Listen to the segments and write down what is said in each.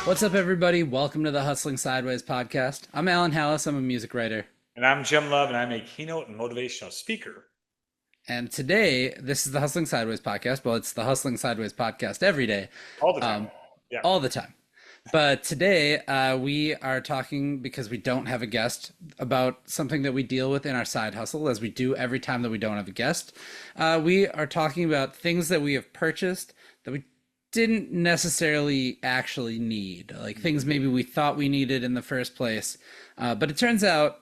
What's up, everybody? Welcome to the Hustling Sideways podcast. I'm Alan Halas. I'm a music writer. And I'm Jim Love, and I'm a keynote and motivational speaker And today, this is the Hustling Sideways podcast. Well, it's the Hustling Sideways podcast every day, all the time. um, Yeah. all the time. But today, we are talking because we don't have a guest about something that we deal with in our side hustle, as we do every time that we don't have a guest. We are talking about things that we have purchased that we didn't necessarily actually need, like things maybe we thought we needed in the first place, but it turns out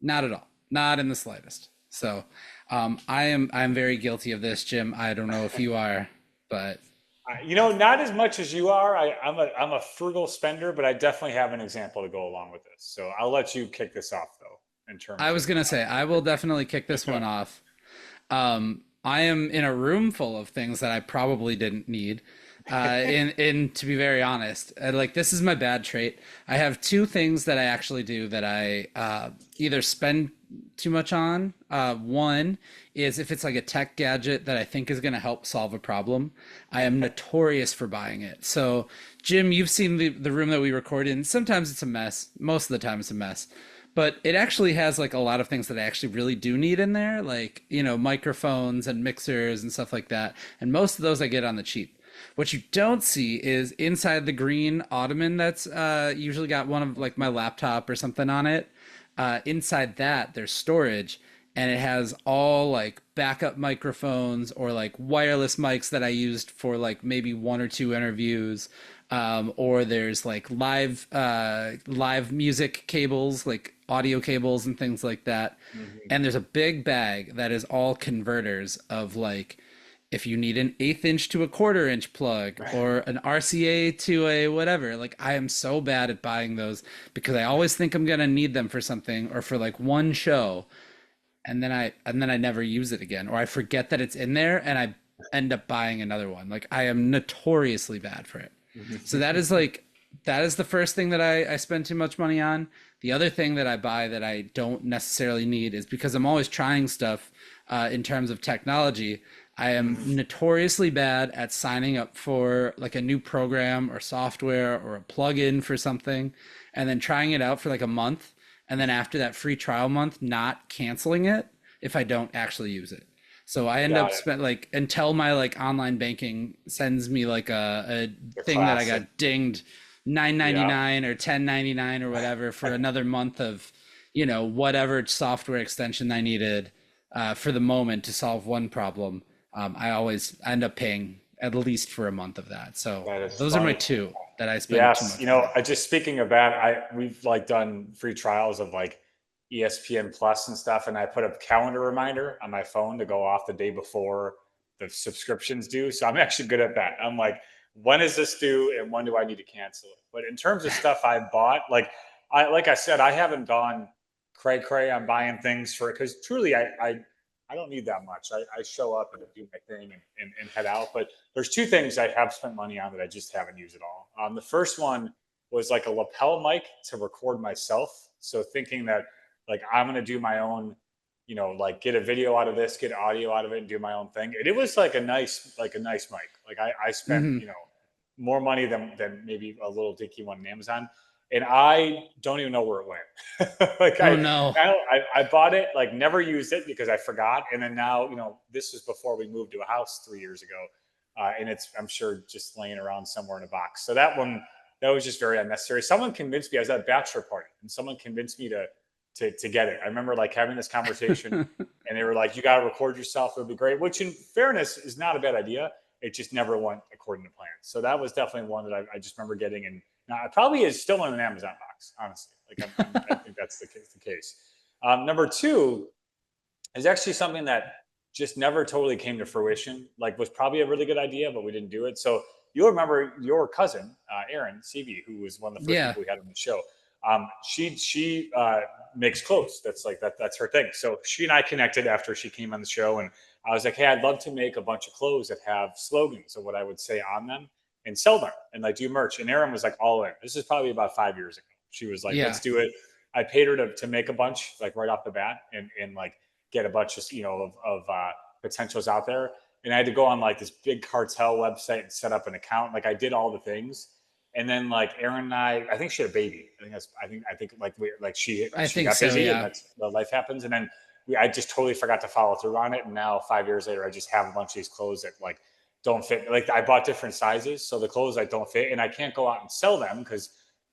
not at all, not in the slightest. So I'm very guilty of this, Jim. I don't know if you are, but Not as much as you are. I'm a frugal spender, but I definitely have an example to go along with this. So I'll let you kick this off, though, in I terms of. was gonna say I will definitely kick this one off. I am in a room full of things that I probably didn't need. In to be very honest, like this is my bad trait. I have two things that I actually do that I either spend too much on. One is if it's like a tech gadget that I think is going to help solve a problem, I am notorious for buying it. So, Jim, you've seen the room that we record in. Sometimes it's a mess. Most of the time it's a mess, but it actually has like a lot of things that I actually really do need in there, like, microphones and mixers and stuff like that. And most of those I get on the cheap. What you don't see is inside the green ottoman that's usually got one of like my laptop or something on it. Inside that, there's storage, and it has all like backup microphones or like wireless mics that I used for like maybe one or two interviews. Or there's like live music cables, like audio cables and things like that. Mhm. And there's a big bag that is all converters of like if you need an eighth inch to a quarter inch plug or an RCA to a whatever. Like I am so bad at buying those because I always think I'm gonna need them for something or for like one show, and then I never use it again, or I forget that it's in there and I end up buying another one. Like I am notoriously bad for it. So that is the first thing that I spend too much money on. The other thing that I buy that I don't necessarily need is because I'm always trying stuff in terms of technology. I am notoriously bad at signing up for like a new program or software or a plugin for something and then trying it out for like a month. And then after that free trial month, not canceling it if I don't actually use it. So I end up Got it. spent like until my like online banking sends me like a The thing that I classic. got dinged 9.99 Yeah. or 10.99 or whatever for another month of whatever software extension I needed for the moment to solve one problem. I always end up paying at least for a month of that. So That is those are my funny. two that I spend too Yes, much money on. I just speaking of that, we've like done free trials of like ESPN Plus and stuff, and I put a calendar reminder on my phone to go off the day before the subscriptions due. So I'm actually good at that. I'm like, when is this due, and when do I need to cancel it? But in terms of stuff I bought, like I said, I haven't gone cray cray on buying things for because truly I don't need that much. I show up and do my thing and head out. But there's two things I have spent money on that I just haven't used at all. The first one was like a lapel mic to record myself. So thinking that like I'm gonna do my own, like get a video out of this, get audio out of it, and do my own thing. And it was like a nice mic. Like I spent Hmm. more money than maybe a little dinky one on Amazon, and I don't even know where it went. like Oh I, no. I bought it, like never used it because I forgot, and then now this was before we moved to a house 3 years ago, and it's I'm sure just laying around somewhere in a box. So that was just very unnecessary. Someone convinced me. I was at a bachelor party, and someone convinced me to get it. I remember like having this conversation, and they were like, "You got to record yourself. It would be great." Which, in fairness, is not a bad idea. It just never went according to plan. So that was definitely one that I just remember getting, and now it probably is still in an Amazon box. Honestly, like I think that's the case. Number two is actually something that just never totally came to fruition. Like was probably a really good idea, but we didn't do it. So you'll remember your cousin, Erin CV, who was one of the first Yeah. people we had on the show. She makes clothes. That's her thing. So she and I connected after she came on the show, and I was like, hey, I'd love to make a bunch of clothes that have slogans of what I would say on them and sell them and like do merch. And Erin was like all in. This is probably about 5 years ago. She was like, Yeah. let's do it. I paid her to make a bunch like right off the bat and like get a bunch of potentials out there. And I had to go on like this big cartel website and set up an account. Like I did all the things, And then like Aaron and I think she had a baby. I think like I she think got so, busy, and yeah. that's the life happens. And then I just totally forgot to follow through on it. And now 5 years later, I just have a bunch of these clothes that like don't fit. Like I bought different sizes, so the clothes that don't fit, and I can't go out and sell them because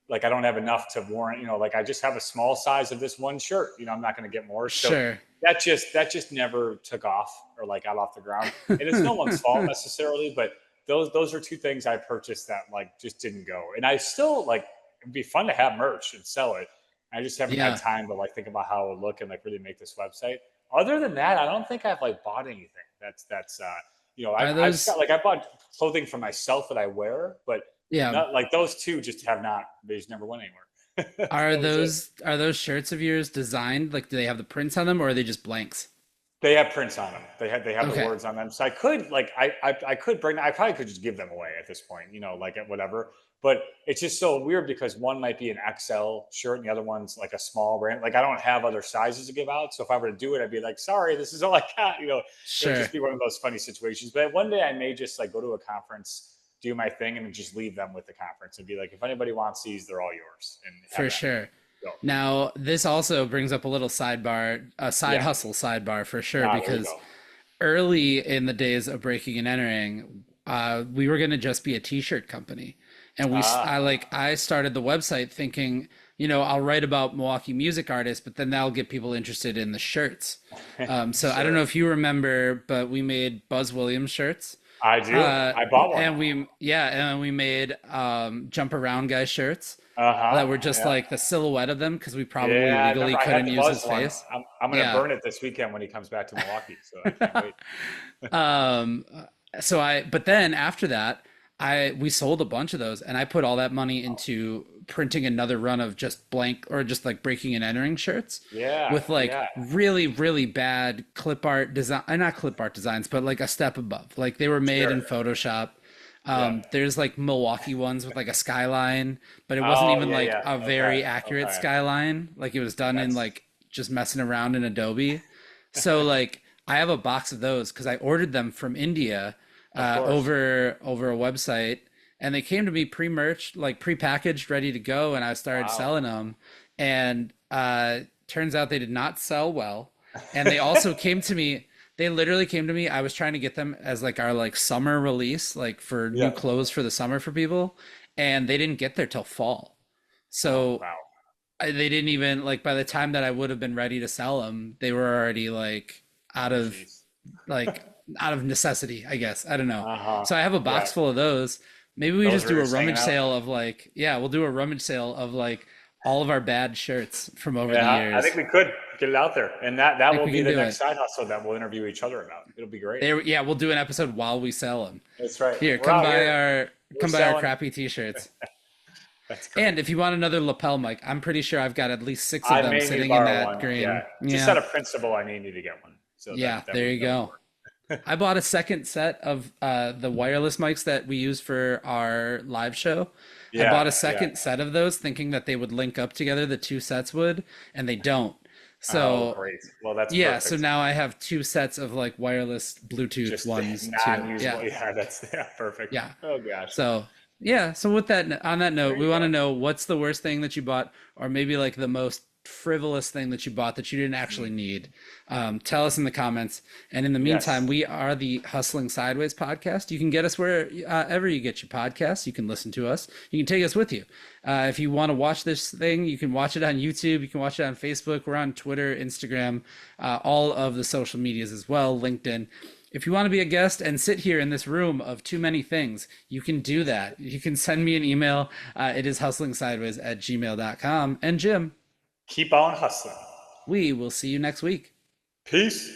like I don't have enough to warrant. Like I just have a small size of this one shirt. I'm not going to get more. So Sure. that just never took off or like got off the ground. And it's no one's fault necessarily, but those are two things I purchased that like just didn't go. And I still like it'd be fun to have merch and sell it. I just haven't had Yeah. time to like think about how it would look and like really make this website. Other than that, I don't think I've like bought anything. Are I've got those like I bought clothing for myself that I wear, but yeah. not like those two just have not. They just never went anywhere. Are That was it. those shirts of yours designed? Like, do they have the prints on them, or are they just blanks? They have prints on them. They have the Okay. words on them. So I could like I could bring. I probably could just give them away at this point. Like at whatever. But it's just so weird because one might be an XL shirt and the other one's like a small brand. Like I don't have other sizes to give out. So if I were to do it, I'd be like, sorry, this is all I got. It would Sure. just be one of those funny situations. But one day I may just like go to a conference, do my thing, and just leave them with the conference and be like, if anybody wants these, they're all yours, and have For at it. sure. Go. Now, this also brings up a little sidebar, a side Yeah. hustle sidebar for sure, There you because go. early in the days of breaking and entering, we were going to just be a t-shirt company. And Ah, I started the website thinking, I'll write about Milwaukee music artists, but then that'll get people interested in the shirts. So I don't know sure. if you remember, but we made Buzz Williams shirts. I do. Uh, I bought one. and we made jump around guy shirts that Uh-huh. were just Yeah. like the silhouette of them because we probably Yeah, I legally remember I had couldn't the use Buzz his one. face. I'm gonna Yeah. burn it this weekend when he comes back to Milwaukee, so I can't wait. Um, but then after that, we sold a bunch of those and I put all that money into printing another run of just blank or just like breaking and entering shirts Yeah, with like yeah. really, really bad clip art design, not clip art designs, but like a step above. Like they were made in Sure. Photoshop. Yeah. There's like Milwaukee ones with like a skyline, but it wasn't Oh, even yeah, like yeah. a Okay. very accurate Okay. skyline. Like it was done in That's like just messing around in Adobe. So like I have a box of those because I ordered them from India of course. over a website, and they came to me pre-merched, like pre-packaged, ready to go, and I started Wow. selling them. And turns out they did not sell well. And they also came to me. They literally came to me. I was trying to get them as like our like summer release, like for new Yeah. clothes for the summer for people, and they didn't get there till fall. Oh, So wow. they didn't even like by the time that I would have been ready to sell them, they were already like out of Jeez. like out of necessity, I guess. I don't know. Uh-huh. So I have a Yeah. box full of those. Maybe we Those just were do a just hanging rummage out. sale of like, yeah, we'll do a rummage sale of like all of our bad shirts from over the Yeah, I think years. we could get it out there. And I that think will we be can the do next it. side hustle that we'll interview each other about. It'll be great. There, yeah, we'll do an episode while we sell them. That's right. Here, We're out here. We're come buy our selling. crappy t-shirts. That's great. And if you want another lapel mic, I'm pretty sure I've got at least six of I them may need to sitting in borrow that one. Yeah. green. Just Yeah. out of principle, I may need to get one. So Yeah, that there would you that would go. work. I bought a second set of the wireless mics that we use for our live show. I bought Yeah, a yeah. second set of those thinking that they would link up together, the two sets would, and they don't. Oh, So, great. Well, that's yeah, so perfect. now I have two sets of like wireless Bluetooth Just ones too. non-usable. Yeah. Yeah, that's perfect. Yeah. Oh gosh. So, yeah, so with that on that note, There we you want to go. know what's the worst thing that you bought or maybe like the most frivolous thing that you bought that you didn't actually need. Tell us in the comments. And in the meantime, Yes. we are the Hustling Sideways podcast. You can get us wherever you get your podcasts. You can listen to us. You can take us with you. If you want to watch this thing, you can watch it on YouTube. You can watch it on Facebook. We're on Twitter, Instagram, all of the social medias as well, LinkedIn. If you want to be a guest and sit here in this room of too many things, you can do that. You can send me an email. It is hustlingsideways@gmail.com. And Jim, Keep on hustling. we will see you next week. Peace.